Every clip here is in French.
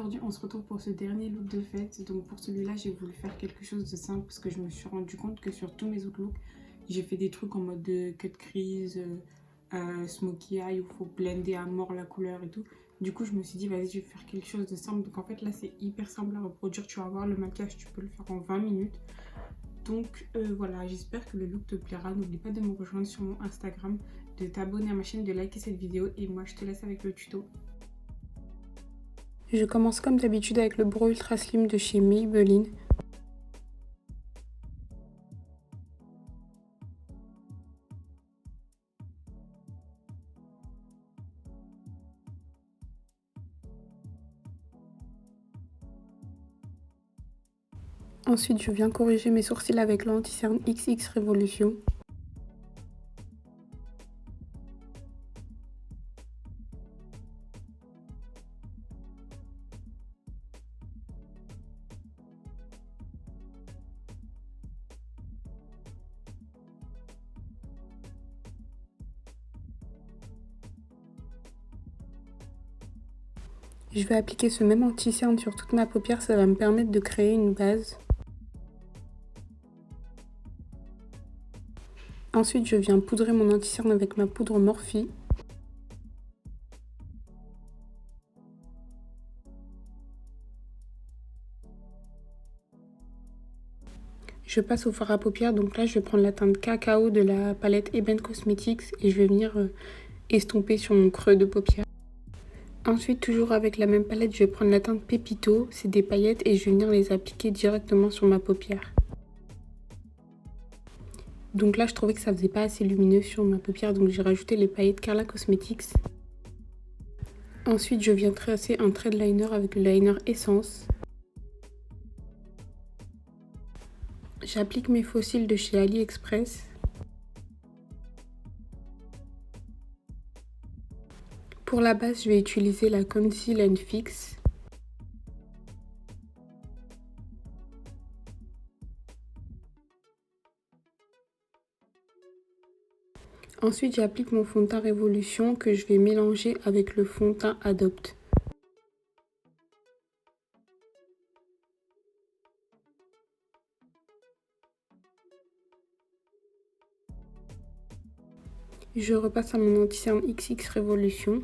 aujourd'hui on se retrouve pour ce dernier look de fête. Donc pour celui-là j'ai voulu faire quelque chose de simple parce que je me suis rendu compte que sur tous mes autres looks j'ai fait des trucs en mode de cut crease, smokey eye où il faut blender à mort la couleur et tout. Du coup je me suis dit vas-y je vais faire quelque chose de simple. Donc en fait là c'est hyper simple à reproduire, tu vas voir le maquillage tu peux le faire en 20 minutes. Donc voilà, j'espère que le look te plaira. N'oublie pas de me rejoindre sur mon Instagram, de t'abonner à ma chaîne, de liker cette vidéo et moi je te laisse avec le tuto. Je commence comme d'habitude avec le brow ultra slim de chez Maybelline. Ensuite, je viens corriger mes sourcils avec l'anti-cerne XX Révolution. Je vais appliquer ce même anti-cerne sur toute ma paupière, ça va me permettre de créer une base. Ensuite, je viens poudrer mon anti-cerne avec ma poudre Morphe. Je passe au fard à paupières, donc là je vais prendre la teinte cacao de la palette Eben Cosmetics et je vais venir estomper sur mon creux de paupière. Ensuite, toujours avec la même palette, je vais prendre la teinte Pépito, c'est des paillettes et je vais venir les appliquer directement sur ma paupière. Donc là, je trouvais que ça faisait pas assez lumineux sur ma paupière, donc j'ai rajouté les paillettes Carla Cosmetics. Ensuite, je viens tracer un trait de liner avec le liner Essence. J'applique mes faux cils de chez AliExpress. Pour la base, je vais utiliser la Conceal and Fix. Ensuite, j'applique mon fond de teint Révolution que je vais mélanger avec le fond de teint Adopt. Je repasse à mon anti-cerne XX Révolution.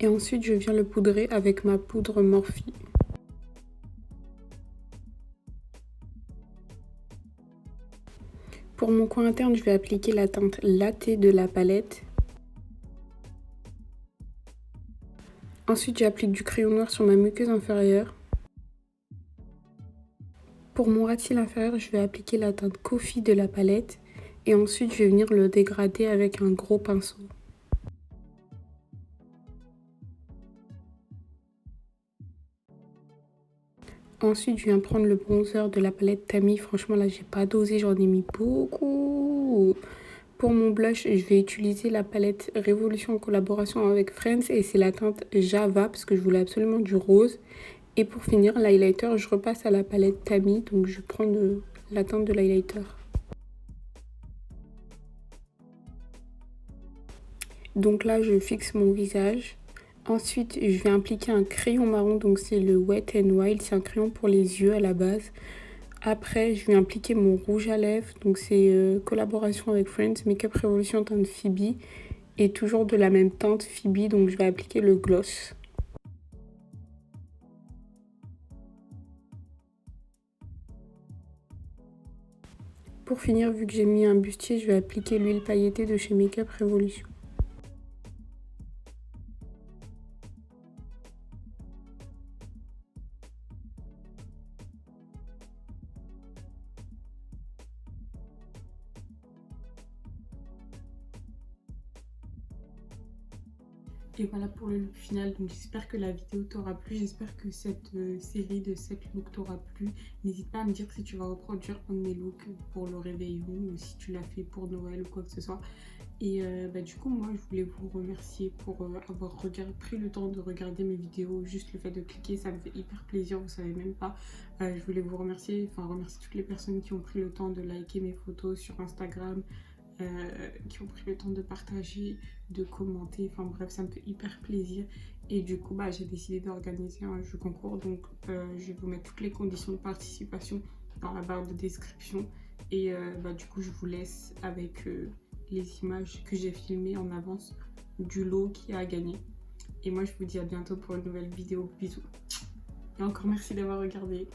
Et ensuite, je viens le poudrer avec ma poudre Morphe. Pour mon coin interne, je vais appliquer la teinte Latte de la palette. Ensuite, j'applique du crayon noir sur ma muqueuse inférieure. Pour mon ras de cils inférieur, je vais appliquer la teinte Coffee de la palette. Et ensuite, je vais venir le dégrader avec un gros pinceau. Ensuite, je viens prendre le bronzer de la palette Tammy. Franchement, là, j'ai pas dosé, j'en ai mis beaucoup. Pour mon blush, je vais utiliser la palette Révolution en collaboration avec Friends. Et c'est la teinte Java parce que je voulais absolument du rose. Et pour finir, l'highlighter, je repasse à la palette Tammy. Donc, je prends la teinte de l'highlighter. Donc là, je fixe mon visage. Ensuite, je vais appliquer un crayon marron, donc c'est le Wet n Wild, c'est un crayon pour les yeux à la base. Après, je vais appliquer mon rouge à lèvres, donc c'est collaboration avec Friends, Makeup Revolution teinte Phoebe. Et toujours de la même teinte Phoebe, donc je vais appliquer le gloss. Pour finir, vu que j'ai mis un bustier, je vais appliquer l'huile pailletée de chez Makeup Revolution. Et voilà pour le look final. Donc j'espère que la vidéo t'aura plu. J'espère que cette série de 7 looks t'aura plu. N'hésite pas à me dire si tu vas reproduire un de mes looks pour le réveillon ou si tu l'as fait pour Noël ou quoi que ce soit. Et du coup, moi, je voulais vous remercier pour avoir pris le temps de regarder mes vidéos. Juste le fait de cliquer, ça me fait hyper plaisir, vous savez même pas. Je voulais vous remercier, remercier toutes les personnes qui ont pris le temps de liker mes photos sur Instagram, qui ont pris le temps de partager, de commenter. Enfin bref, ça me fait hyper plaisir. Et du coup, j'ai décidé d'organiser un jeu concours. Donc, je vais vous mettre toutes les conditions de participation dans la barre de description. Et du coup, je vous laisse avec les images que j'ai filmées en avance du lot qui a gagné. Et moi, je vous dis à bientôt pour une nouvelle vidéo. Bisous. Et encore merci d'avoir regardé.